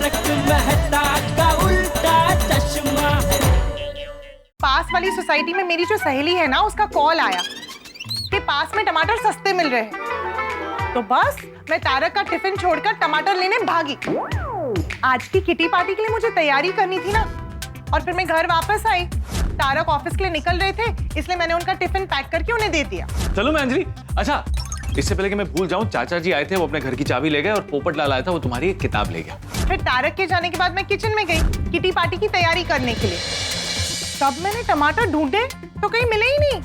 तारक मेहता का उल्टा चश्मा। पास वाली सोसाइटी में मेरी जो सहेली है ना, उसका कॉल आया कि पास में टमाटर सस्ते मिल रहे हैं। तो बस मैं तारक का टिफिन छोड़कर टमाटर लेने भागी। आज की किटी पार्टी के लिए मुझे तैयारी करनी थी ना, और फिर मैं घर वापस आई। तारक ऑफिस के लिए निकल रहे थे, इसलिए मैंने उनका टिफिन पैक करके उन्हें दे दिया। चलो मैं अंजलि, अच्छा इससे पहले कि मैं भूल जाऊं, चाचा जी आए थे, वो अपने घर की चाबी ले गए और पोपट लाल आया था, वो तुम्हारी एक किताब ले गया। फिर तारक के जाने के बाद मैं किचन में गई किटी पार्टी की तैयारी करने के लिए। तब मैंने टमाटर ढूंढे तो कहीं मिले ही नहीं।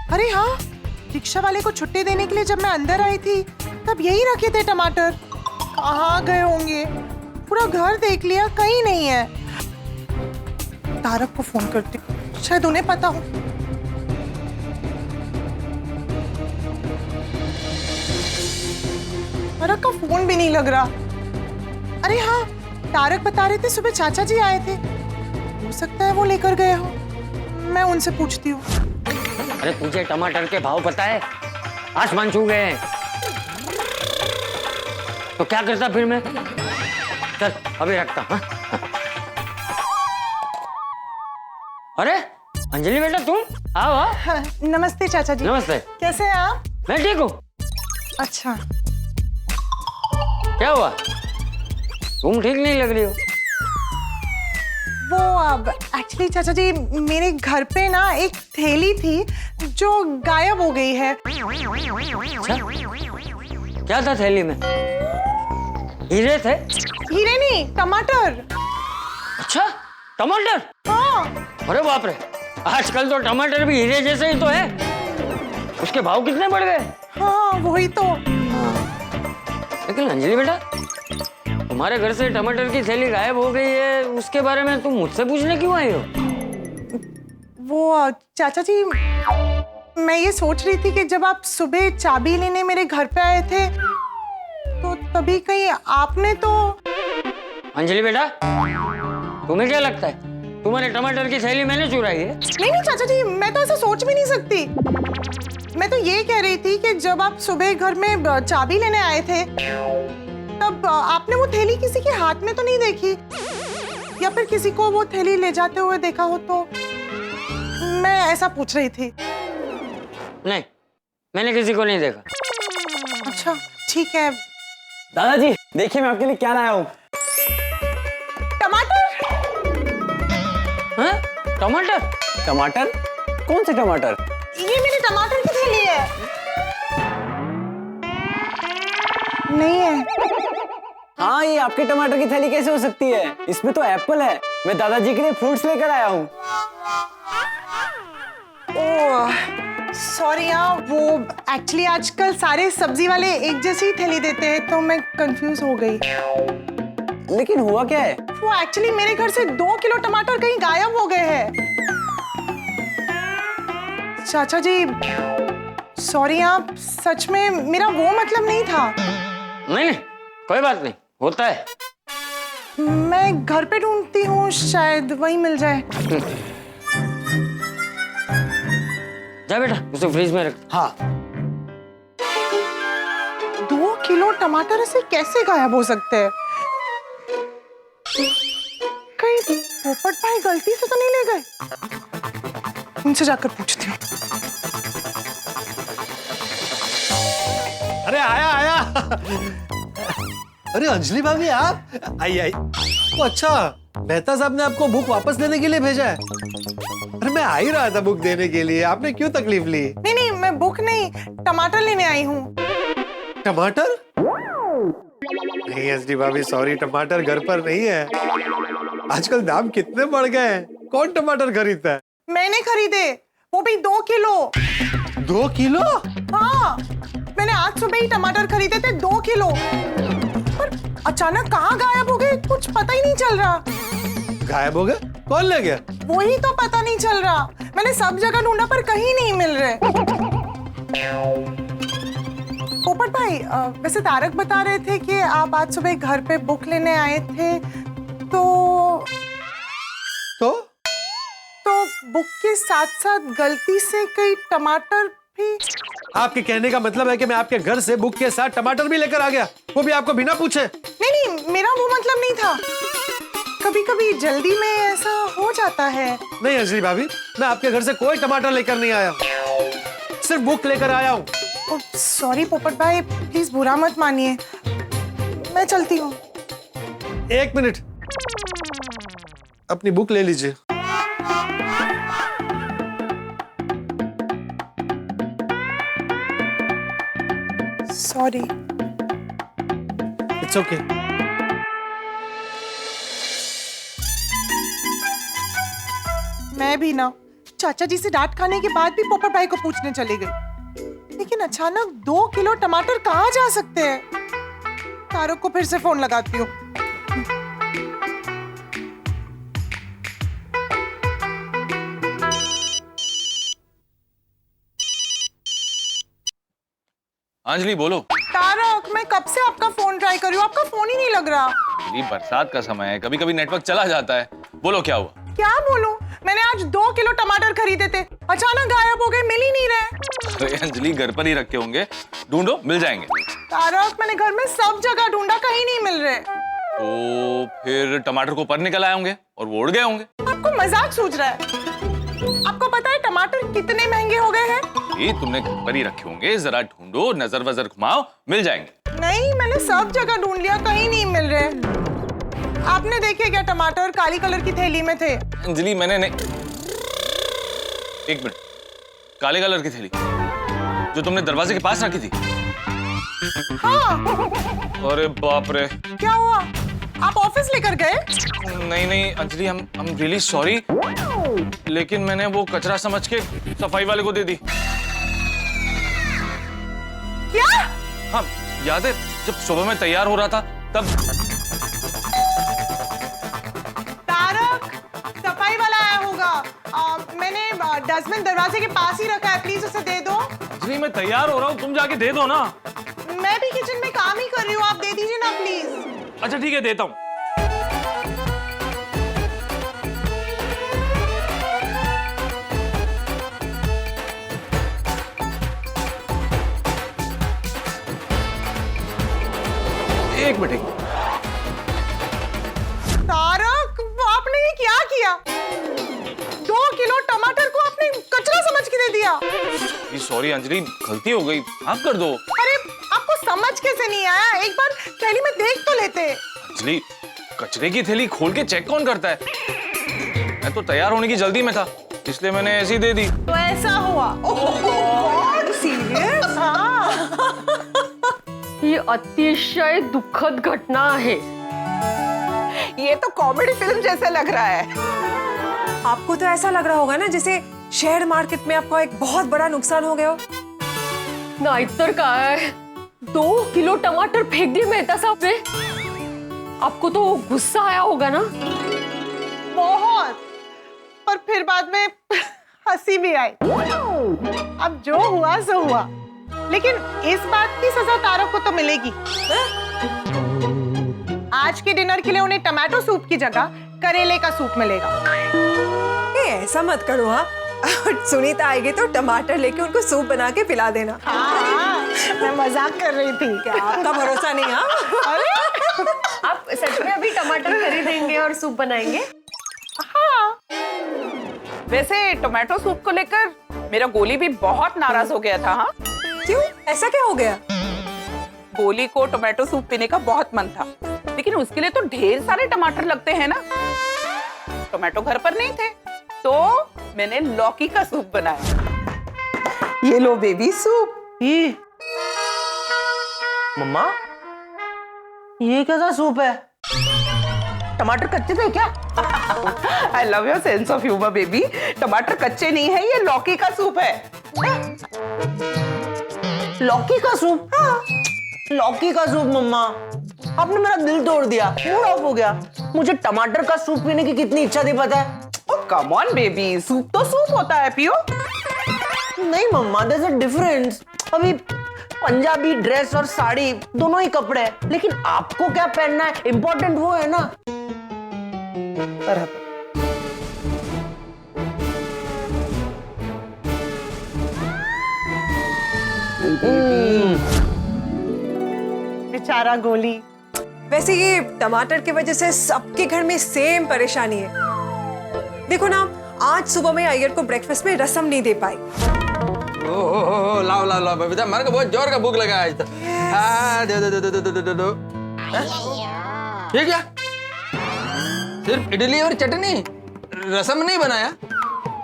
अरे हाँ, रिक्शा वाले को छुट्टी देने के लिए जब मैं अंदर आई थी तब यही रखे थे टमाटर। कहाँ गए होंगे? पूरा घर देख लिया, कहीं नहीं है। तारक को फोन करती हूँ, शायद उन्हें पता हो। तारक का फोन भी नहीं लग रहा। अरे हाँ, तारक बता रहे थे सुबह चाचा जी आए थे, हो सकता है वो लेकर गए हो। मैं उनसे पूछती हूँ। अरे तुझे टमाटर के भाव पता है? आसमान छू गए हैं। तो क्या करता फिर मैं? चल अभी रखता। हाँ? अरे अंजलि बेटा, तुम आओ। हाँ, नमस्ते चाचा जी। नमस्ते। कैसे हैं आप? मैं ठीक हूँ। अच्छा, क्या हुआ? तुम ठीक नहीं लग रही हो। वो अब एक्चुअली चाचा जी, मेरे घर पे ना एक थैली थी जो गायब हो गई है। अच्छा? क्या था थैली में? हीरे थे? हीरे नहीं, टमाटर। अच्छा, टमाटर? हाँ। अरे बाप रे, आजकल तो टमाटर भी हीरे जैसे ही तो है। उसके भाव कितने बढ़ गए। हाँ वही तो। लेकिन अंजलि बेटा, तुम्हारे घर से टमाटर की थैली गायब हो गई है, उसके बारे में तुम मुझसे पूछने क्यों आई हो? वो चाचा जी, मैं ये सोच रही थी कि जब आप सुबह चाबी लेने मेरे घर पे आए थे तो तभी कहीं आपने तो। अंजलि बेटा, तुम्हें क्या लगता है तुम्हारे टमाटर की थैली मैंने चुराई है? नहीं नहीं चाचा जी, मैं तो ऐसा सोच भी नहीं सकती। मैं तो ये कह रही थी कि जब आप सुबह घर में चाबी लेने आए थे तब आपने वो थैली किसी के हाथ में तो नहीं देखी, या फिर किसी को वो थैली ले जाते हुए देखा हो तो। मैं ऐसा पूछ रही थी। नहीं, मैंने किसी को नहीं देखा। अच्छा ठीक है। दादाजी देखिए, मैं आपके लिए क्या लाया हूँ। टमाटर। हाँ? टमाटर? टमाटर? कौन से टमाटर? ये मेरी टमाटर की थैली है। नहीं है। हाँ, ये आपके टमाटर की थैली कैसे हो सकती है? इसमें तो एप्पल है। मैं दादाजी के लिए फ्रूट्स लेकर आया हूँ। ओह सॉरी यार, वो एक्चुअली आजकल सारे सब्जी वाले एक जैसी थैली देते हैं तो मैं कंफ्यूज हो गई। लेकिन हुआ क्या है? वो एक्चुअली मेरे घर से 2 किलो टमाटर कहीं गायब हो गए हैं। चाचा जी सॉरी, आप सच में, मेरा वो मतलब नहीं था। नहीं, कोई बात नहीं, होता है। मैं घर पे ढूंढती हूँ, शायद वही मिल जाए। जा बेटा, उसे फ्रिज में रख। हाँ। 2 किलो टमाटर ऐसे कैसे गायब हो सकते हैं? कहीं पोपट भाई गलती से तो नहीं ले गए? उनसे जाकर पूछती हूँ। अरे आया आया। अरे अंजलि भाभी, आप आई आई। तो अच्छा, मेहता साहब ने आपको बुक वापस लेने के लिए भेजा है? अरे मैं आ ही रहा था बुक देने के लिए, आपने क्यों तकलीफ ली? नहीं नहीं, मैं बुक नहीं, टमाटर लेने आई हूँ। टमाटर? नहीं अंजलि भाभी सॉरी, टमाटर घर पर नहीं है। आजकल दाम कितने बढ़ गए हैं, कौन टमाटर खरीदता है? मैंने खरीदे, वो भी 2 किलो। 2 किलो? हाँ, मैंने आज सुबह ही टमाटर खरीदे थे 2 किलो। पर अचानक कहाँ गायब हो गए, कुछ पता ही नहीं चल रहा। गायब हो गए? कौन ले गया? वही तो पता नहीं चल रहा। मैंने सब जगह ढूंढा पर कहीं नहीं मिल रहे। पोपट भाई, वैसे तारक बता रहे थे कि आप आज सुबह घर पे बुक लेने आए थे, तो बुक के साथ साथ गलती से कई टमाटर भी। आपके कहने का मतलब है कि मैं आपके घर से बुक के साथ टमाटर भी लेकर आ गया, वो भी आपको बिना पूछे? नहीं नहीं, मेरा वो मतलब नहीं था। कभी कभी जल्दी में ऐसा हो जाता है। नहीं अंजलि भाभी, मैं आपके घर से कोई टमाटर लेकर नहीं आया, सिर्फ बुक लेकर आया हूँ। सॉरी पोपट भाई, प्लीज बुरा मत मानिए, मैं चलती हूँ। 1 मिनट, अपनी बुक ले लीजिए। सॉरी। It's okay. मैं भी ना चाचा जी से डांट खाने के बाद भी पोपट भाई को पूछने चली गई, लेकिन अचानक 2 किलो टमाटर कहाँ जा सकते हैं? तारक को फिर से फोन लगाती हूँ। अंजलि बोलो। तारक, मैं कब से आपका फोन ट्राई कर रही हूँ, आपका फोन ही नहीं लग रहा। अंजलि बरसात का समय है, कभी कभी नेटवर्क चला जाता है। बोलो क्या हुआ? क्या बोलूं? मैंने आज 2 किलो टमाटर खरीदे थे, अचानक गायब हो गए, मिल ही नहीं रहे। अरे अंजलि घर पर ही रखे होंगे, ढूंढो मिल जाएंगे। तारक, मैंने घर में सब जगह ढूंढा, कहीं नहीं मिल रहे। तो फिर टमाटर को पर निकल आए होंगे और वो उड़ गए होंगे। आपको मजाक सूझ रहा है? आपको पता है टमाटर कितने महंगे हो गए हैं? ये तुमने घर पर ही रखे होंगे, जरा ढूंढो, नजर वजर घुमाओ, मिल जाएंगे। नहीं, मैंने सब जगह ढूंढ लिया, कहीं नहीं मिल रहे। आपने देखे क्या टमाटर काली कलर की थैली में थे? अंजलि मैंने नहीं। 1 मिनट, काले कलर की थैली जो तुमने दरवाजे के पास रखी थी? हाँ। अरे बाप रे। क्या हुआ, आप ऑफिस लेकर गए? नहीं नहीं अंजलि, हम रियली सॉरी, लेकिन मैंने वो कचरा समझ के सफाई वाले को दे दी। क्या? हाँ याद है, जब सुबह में तैयार हो रहा था तब। तारक, सफाई वाला आया होगा। मैंने डस्टबिन दरवाजे के पास ही रखा है, प्लीज उसे दे दो। अंजलि मैं तैयार हो रहा हूँ, तुम जाके दे दो ना। मैं भी किचन में काम ही कर रही हूँ, आप दे दीजिए ना प्लीज। अच्छा ठीक है, देता हूँ। एक मिनट। तारक, आपने ये क्या किया? 2 किलो टमाटर को आपने कचरा समझ के दे दिया। सॉरी अंजलि, गलती हो गई, माफ कर दो। अरे आपको समझ कैसे नहीं आया? एक बार थैली में देख तो लेते। अंजलि, कचरे की थैली खोल के चेक कौन करता है? मैं तो तैयार होने की जल्दी में था, इसलिए मैंने ऐसे ही दे दी। तो ऐसा हुआ? ओह, सीरियस? हाँ। ये अतिशय दुखद घटना है। ये तो कॉमेडी फिल्म जैसा लग रहा है। आपको तो ऐसा लग रहा होगा ना जैसे शेयर मार्केट में आपका एक बहुत बड़ा नुकसान हो गया हो। नाइतर का है, 2 किलो टमाटर फेंक दिए मेहता साहब ने। आपको तो गुस्सा आया होगा ना? बहुत, पर फिर बाद में हंसी भी आई। अब जो हुआ सो हुआ, लेकिन इस बात की सजा तारक को तो मिलेगी। आज के डिनर के लिए उन्हें टमाटो सूप की जगह करेले का सूप मिलेगा। ये ऐसा मत करो। हाँ, सुनीता आएगी तो टमाटर लेके उनको सूप बना के पिला देना। हाँ, मैं मजाक कर रही थी। क्या आपका भरोसा नहीं? हाँ, अरे आप सच में अभी टमाटर खरीदेंगे और सूप बनाएंगे? हाँ। वैसे टोमेटो सूप को लेकर मेरा गोली भी बहुत नाराज हो गया था। हाँ, क्यों? ऐसा क्या हो गया? गोली को टोमेटो सूप पीने का बहुत मन था, लेकिन उसके लिए तो ढेर सारे टमाटर लगते हैं ना। टोमेटो घर पर नहीं थे, तो मैंने लौकी का सूप बनाया। ये लो बेबी सूप। मम्मा, ये कैसा सूप है? टमाटर कच्चे थे क्या? I love your sense of humour baby. टमाटर कच्चे नहीं है, ये लौकी का सूप है। लौकी का सूप? हाँ। लौकी का सूप मम्मा, आपने मेरा दिल तोड़ दिया, मूड ऑफ हो गया। मुझे टमाटर का सूप पीने की कितनी इच्छा थी पता है? कम ऑन बेबी, सूप तो सूप होता है, पियो। नहीं मम्मा, देयर इज अ डिफरेंस। अभी पंजाबी ड्रेस और साड़ी दोनों ही कपड़े हैं, लेकिन आपको क्या पहनना है इम्पोर्टेंट वो है ना। बेचारा गोली। वैसे ये टमाटर की वजह से सबके घर में सेम परेशानी है। देखो ना, आज सुबह में अय्यर को ब्रेकफास्ट में रसम नहीं दे पाई। ओहो, लाओ लाओ लाओ बबीता, मेरे को बहुत जोर का भूख लगा आज तो। हाँ, दो दो दो दो दो दो दो। ये क्या? सिर्फ इडली और चटनी, रसम नहीं बनाया?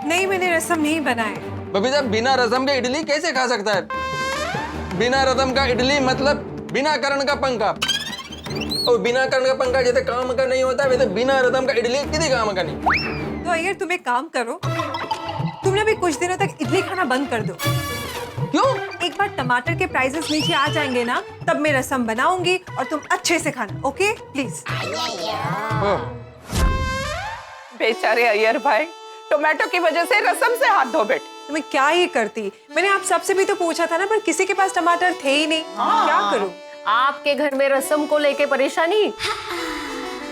नहीं, मैंने रसम नहीं बनाया। बबीता, बिना रसम के इडली कैसे खा सकता है? बिना रसम का इडली मतलब बिना करण का पंखा। और बिना करण का पंखा जैसे काम का नहीं होता, वैसे बिना रसम का इडली किसी काम का नहीं। तो अय्यर तुम एक काम करो, तुम ना भी कुछ दिनों तक इडली खाना बंद कर दो। क्यों? एक बार टमाटर के प्राइसेस नीचे आ जाएंगे ना, तब मैं रसम बनाऊंगी और तुम अच्छे से खाना, ओके प्लीज। बेचारे अय्यर भाई, टोमेटो की वजह से रसम से हाथ धो बैठे। तो मैं क्या ही करती, मैंने आप सबसे भी तो पूछा था ना, पर किसी के पास टमाटर थे ही नहीं। क्या करूं? आपके घर में रसम को लेके परेशानी,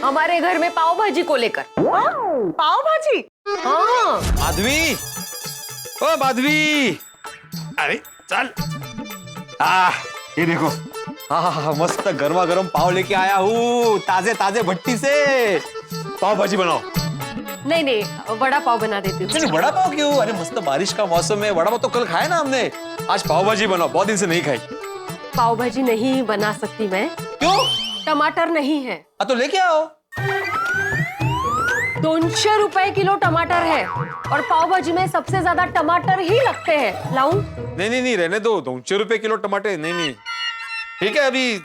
हमारे घर में पाव भाजी को लेकर। पाव भाजी? हाँ। माधवी, ओ माधवी, अरे चल। ये देखो, हाँ मस्त गर्मा गर्म पाव लेके आया हूँ, ताजे ताजे भट्टी से। पाव भाजी बनाओ। नहीं नहीं, वड़ा पाव बना देती हूँ। नहीं, वड़ा पाव क्यों? अरे मस्त बारिश का मौसम है, वड़ा पाव तो कल खाया ना हमने। आज पाव भाजी बनाओ, बहुत दिन से नहीं खाई। पाव भाजी नहीं बना सकती मैं। क्यों? टमाटर नहीं है। तो लेके आओ। 200 रुपए किलो टमाटर है और पाव भाजी में सबसे ज्यादा टमाटर ही लगते हैं। लाऊं? नहीं नहीं नहीं, रहने दो। 200 रुपए किलो टमाटर? नहीं नहीं, ठीक है, अभी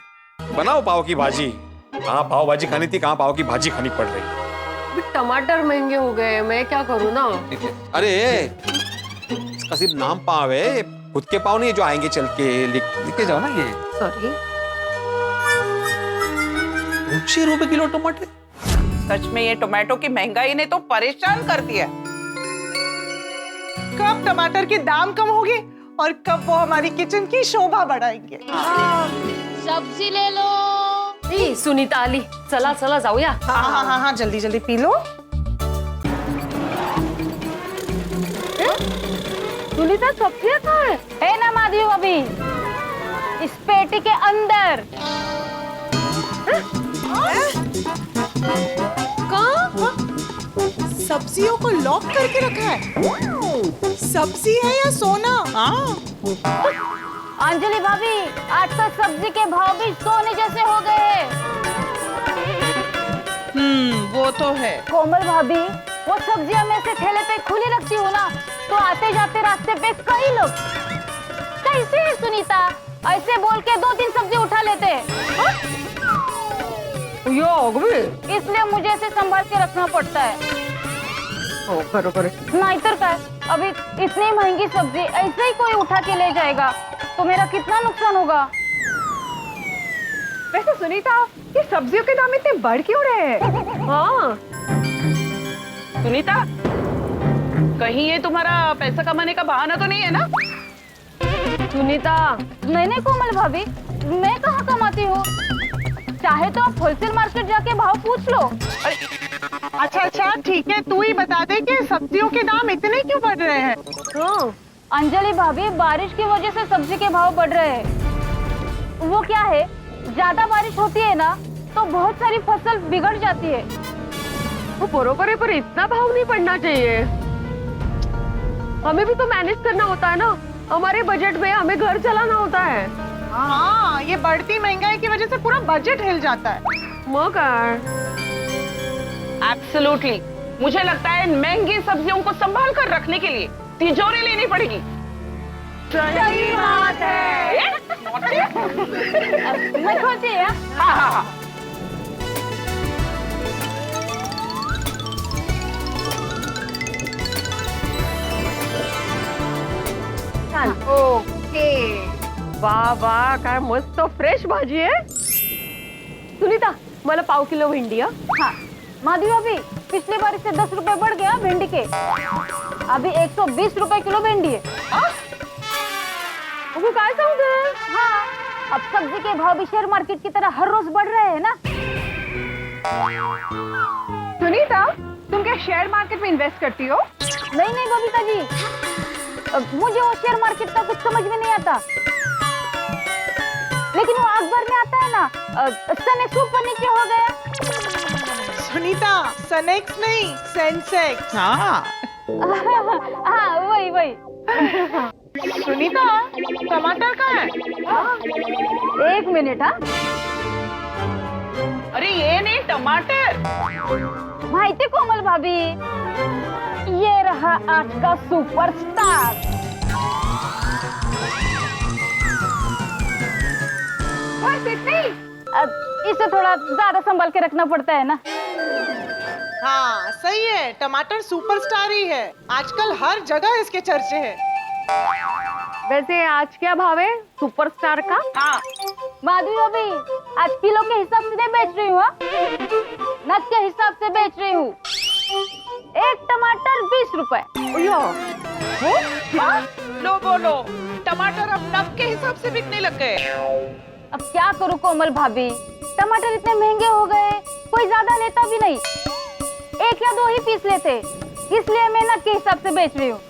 बनाओ पाव की भाजी। कहाँ पाव भाजी खानी थी, कहाँ पाव की भाजी खानी पड़ रही। टमाटर महंगे हो गए, मैं क्या करूँ ना। अरे इसका सिर्फ नाम पाव है, खुद के पाव नहीं है जो आएंगे चल के। लिख के जाओ ना ये। सॉरी। 200 रुपए किलो टमाटर? सच में ये टोमेटो की महंगाई ने तो परेशान कर दिया। कब टमाटर के दाम कम होंगे और कब वो हमारी किचन की शोभा बढ़ाएंगे। सब्जी ले लो। ए, सुनीता आली, चला चला जाऊया। हाँ हाँ हाँ हाँ, जल्दी जल्दी पी लो। सुनीता, सब्जियां कहाँ है ना माधवी भाभी? इस पेटी के अंदर। कहाँ? सब्जियों को लॉक करके रखा है। सब्जी है या सोना? हाँ। अंजलि भाभी, आज तो सब्जी के भाव भी सोने जैसे हो गए। वो तो है। कोमल भाभी, वो सब्जियां में से ठेले पे खुली रखती हूँ ना, तो आते जाते रास्ते पे कई लोग, कैसे है सुनीता, ऐसे बोल के 2-3 सब्जी उठा लेते हैं। इसलिए मुझे इसे संभाल के रखना पड़ता है। नहीं तो क्या, अभी इतनी महंगी सब्जी ऐसे ही कोई उठा के ले जाएगा तो मेरा कितना नुकसान होगा। वैसे सुनीता, ये सब्जियों के दाम इतने बढ़ क्यों रहे हैं? हाँ। सुनीता, कहीं ये तुम्हारा पैसा कमाने का बहाना तो नहीं है ना? सुनीता, नहीं कोमल भाभी, मैं कहाँ कमाती हूँ। चाहे तो आप होलसेल मार्केट जाके भाव पूछ लो। अच्छा अच्छा, ठीक है, तू ही बता दे कि सब्जियों के दाम इतने क्यों बढ़ रहे हैं। अंजलि भाभी, बारिश की वजह से सब्जी के भाव बढ़ रहे हैं। वो क्या है, ज्यादा बारिश होती है ना तो बहुत सारी फसल बिगड़ जाती है। वो बरोबर है, पर इतना भाव नहीं बढ़ना चाहिए। हमें भी तो मैनेज करना होता है ना, हमारे बजट में हमें घर चलाना होता है। हाँ, ये बढ़ती महंगाई की वजह से पूरा बजट हिल जाता है। मगर एब्सोल्युटली, मुझे लगता है महंगी सब्जियों को संभाल कर रखने के लिए तिजोरी लेनी पड़ेगी। सही बात है। मैं खोलती है। हाँ हाँ हाँ। ओके, वाह वाह, काय मस्त फ्रेश भाजी आहे। सुनीता, मला पाव किलो भेंडी। हाँ, माधवी भाभी, पिछले बार से 10 रुपए बढ़ गया भिंडी के, अभी 120 रुपए किलो भिंडी है। वो काय सांगते? हाँ, अब सब्जी के भाव भी शेयर मार्केट की तरह हर रोज बढ़ रहे हैं ना। सुनीता, तुम क्या शेयर मार्केट में इन्वेस्ट करती हो? नहीं बबीता जी, मुझे वो शेयर मार्केट का कुछ समझ में नहीं आता। सनेक्स ऊपर नीचे हो गया। सुनीता, सनेक्स नहीं, सेंसेक्स। हाँ हाँ वही वही। सुनीता, टमाटर कहाँ है? एक मिनट। हाँ अरे ये नहीं टमाटर। माहिती कोमल भाभी, ये रहा आज का सुपरस्टार। बस इतनी। इसे थोड़ा ज्यादा संभाल के रखना पड़ता है ना। हाँ सही है, टमाटर सुपरस्टार ही है। आजकल हर जगह इसके चर्चे हैं। वैसे आज क्या भाव है सुपरस्टार का? हाँ माधवी भाभी, आज किलो के हिसाब से नहीं बेच रही हूँ, नग के हिसाब से बेच रही हूँ। एक टमाटर 20 रुपए। लो बोलो, टमाटर अब नग के हिसाब से बिकने लग गए। अब क्या करूँ कोमल भाभी, टमाटर इतने महंगे हो गए, कोई ज्यादा लेता भी नहीं, 1 या 2 ही पीस लेते, इसलिए मैं नग के हिसाब से बेच रही हूँ।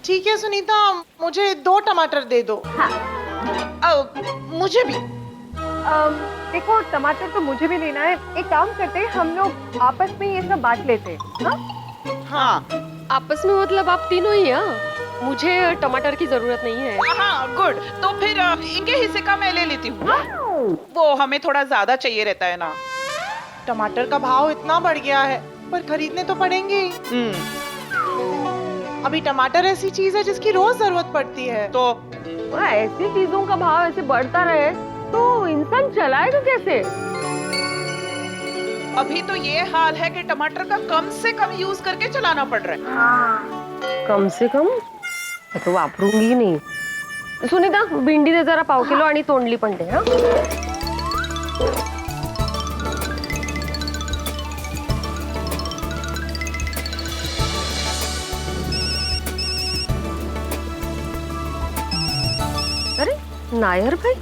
ठीक है सुनीता, मुझे 2 टमाटर दे दो। हाँ। मुझे भी। देखो टमाटर तो मुझे भी लेना है। एक काम करते हैं, हम लोग आपस में ये सब बांट लेते हैं। हाँ आपस में मतलब आप तीनों ही हैं? मुझे टमाटर की जरूरत नहीं है। हाँ गुड, तो फिर इनके हिस्से का मैं ले लेती हूँ। वो हमें थोड़ा ज्यादा चाहिए रहता है ना। टमाटर का भाव इतना बढ़ गया है, पर खरीदने तो पड़ेंगे ही। अभी टमाटर ऐसी चीज है जिसकी रोज जरूरत पड़ती है। तो ऐसी चीजों का भाव ऐसे बढ़ता रहे तो इंसान चलाएगा कैसे? अभी तो ये हाल है कि टमाटर का कम से कम यूज करके चलाना पड़ रहा है। कम से कम मैं तो वापरूंगी ही नाही। सुनीता, भेंडी दे जरा पाव किलो आणि तोंडली पण दे। हाँ अरे नायर भाई।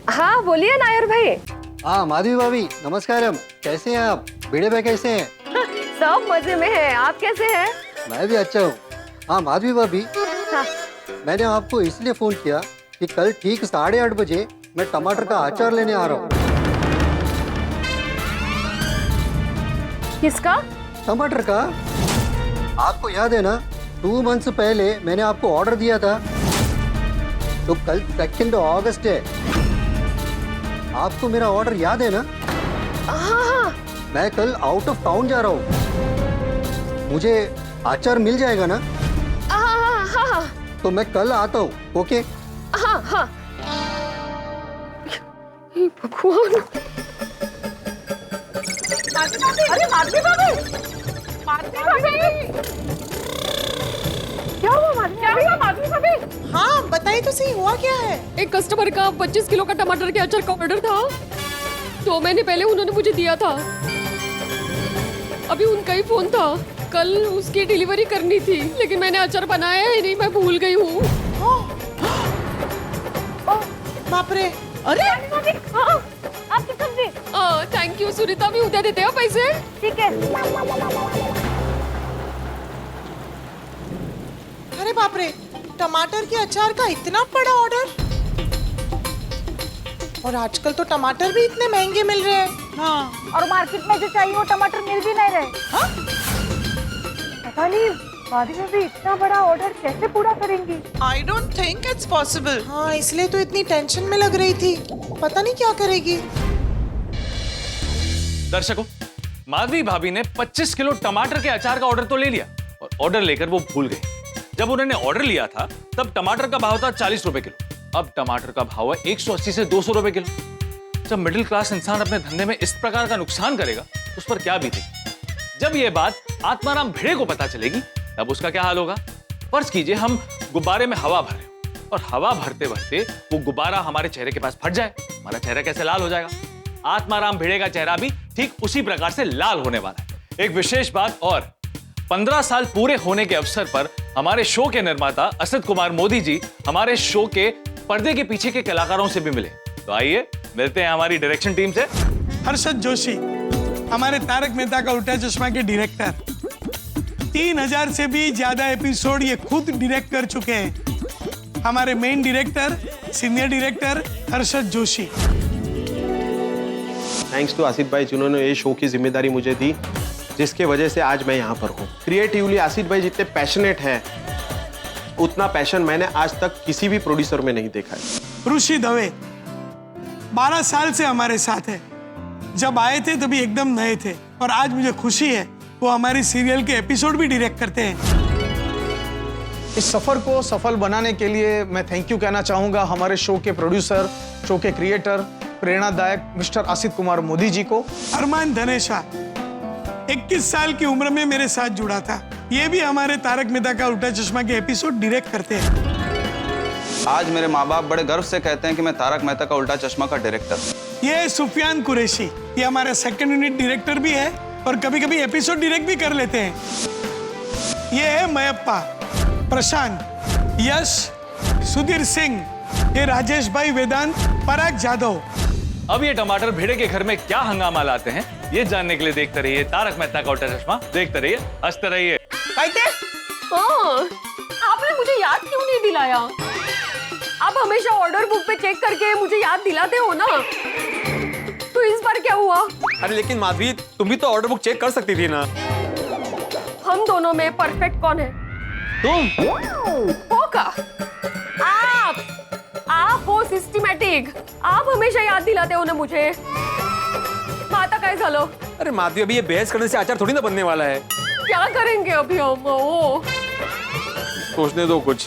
हाँ बोलिए नायर भाई। हाँ माधवी भाभी नमस्कारम, कैसे हैं आप? भिड़े भाई कैसे हैं? सब मजे में है, आप कैसे हैं? मैं भी अच्छा हूँ। हाँ माधवी भाभी, हाँ। मैंने आपको इसलिए फोन किया कि कल ठीक 8:30 बजे मैं टमाटर का अचार लेने आ रहा हूँ। किसका? टमाटर का। आपको याद है ना, 2 मंथ्स पहले मैंने आपको ऑर्डर दिया था, तो कल 2 अगस्त है। आपको मेरा ऑर्डर याद है ना? हाँ। मैं कल आउट ऑफ टाउन जा रहा हूँ, मुझे अचार मिल जाएगा ना? हाँ। तो मैं कल आता हूँ, ओके? हाँ। भगवान। अरे माधवी भाभी, माधवी भाभी, क्या हुआ माधवी भाभी? हाँ बताइए तो सही, हुआ क्या है? एक कस्टमर का 25 किलो का टमाटर के अचार का ऑर्डर था। 2 महीने पहले उन्होंने मुझे दिया था। अभी उनका ही फोन था, कल उसकी डिलीवरी करनी थी, लेकिन मैंने अचार बनाया ही नहीं, मैं भूल गई हूँ। बाप रे। अरे हाँ, आपकी सब्जी। थैंक यू सुनीता, भी उद्या देते हैं पैसे। ठीक है। अरे बाप रे, टमाटर के अचार का इतना बड़ा ऑर्डर। और आजकल तो टमाटर भी इतने महंगे मिल रहे हैं। हाँ, और मार्केट में जो चाहिए वो टमाटर मिल भी नहीं रहे। पता नहीं माधवी भाभी इतना बड़ा ऑर्डर कैसे पूरा करेंगी। I don't think it's possible. हाँ इसलिए तो इतनी टेंशन में लग रही थी, पता नहीं क्या करेगी। दर्शकों, माधवी भाभी ने 25 किलो टमाटर के अचार का ऑर्डर तो ले लिया, और ऑर्डर लेकर वो भूल गई। जब उन्होंने ऑर्डर लिया था तब टमाटर का भाव था 40 रुपए किलो, अब टमाटर का भाव है 180 से 200 रुपए किलो। जब मिडिल क्लास इंसान अपने धंधे में इस प्रकार का नुकसान करेगा तो उस पर क्या बीतेगी। जब ये बात आत्माराम भिड़े को पता चलेगी तब उसका क्या हाल होगा। फर्ज कीजिए हम गुब्बारे में हवा भर रहे हो और हवा भरते भरते वो गुब्बारा हमारे चेहरे के पास फट जाए, हमारा चेहरा कैसे लाल हो जाएगा। आत्माराम भिड़े का चेहरा भी ठीक उसी प्रकार से लाल होने वाला है। एक विशेष बात और, 15 साल पूरे होने के अवसर पर हमारे शो के निर्माता असद कुमार मोदी जी हमारे शो के पर्दे के पीछे के कलाकारों से भी मिले। तो आइए मिलते हैं हमारी डायरेक्शन टीम से। हर्षद जोशी, हमारे तारक मेहता का उल्टा चश्मा के डायरेक्टर, 3000 से भी ज्यादा एपिसोड ये खुद डायरेक्ट कर चुके हैं। हमारे main director, senior director Harshad Joshi. Thanks to Asif भाई जिन्होंने ये शो की जिम्मेदारी मुझे दी, जिसके वजह से आज मैं यहाँ पर हूँ। क्रिएटिवली आसिफ भाई जितने पैशनेट हैं, उतना पैशन मैंने आज तक किसी भी प्रोड्यूसर में नहीं देखा है। ऋषि दवे 12 साल से हमारे साथ है। जब आए थे तभी एकदम नए थे और आज मुझे खुशी है वो हमारी सीरियल के एपिसोड भी डायरेक्ट करते हैं। इस सफर को सफल बनाने के लिए मैं थैंक यू कहना चाहूंगा हमारे शो के प्रोड्यूसर, शो के क्रिएटर, प्रेरणादायक मिस्टर आसित कुमार मोदी जी को। अरमान धनेशा 21 साल की उम्र में मेरे साथ जुड़ा था। ये भी हमारे तारक मेहता का उल्टा चश्मा के एपिसोड डायरेक्ट करते हैं। आज मेरे माँ बाप बड़े गर्व से कहते हैं कि मैं तारक मेहता का उल्टा चश्मा का डायरेक्टर हूँ। ये है सुफियान कुरैशी, ये हमारा सेकंड यूनिट डायरेक्टर भी है और कभी कभी एपिसोड डायरेक्ट भी कर लेते हैं। ये है मयप्पा, प्रशांत, यश, सुधीर सिंह, ये राजेश भाई, वेदांत, पराग जादव। अब ये टमाटर भेड़े के घर में क्या हंगामा लाते हैं, ये जानने के लिए देखते रहिए तारक मेहता का उल्टा चश्मा। देखते रहिए, हंसते रहिए। आपने मुझे याद क्यों नहीं दिलाया? आप हमेशा ऑर्डर बुक पे चेक करके मुझे याद दिलाते हो ना, तो इस बार क्या हुआ? अरे लेकिन माधवी, तुम भी तो ऑर्डर बुक चेक कर सकती थी ना। हम दोनों में परफेक्ट कौन है? तुम होगा आप हो सिस्टमैटिक। आप हमेशा याद दिलाते हो ना मुझे। माता काय झालो? अरे माधवी, अभी ये बहस करने से अचार थोड़ी ना बनने वाला है। क्या करेंगे अभी हम? सोचने दो कुछ।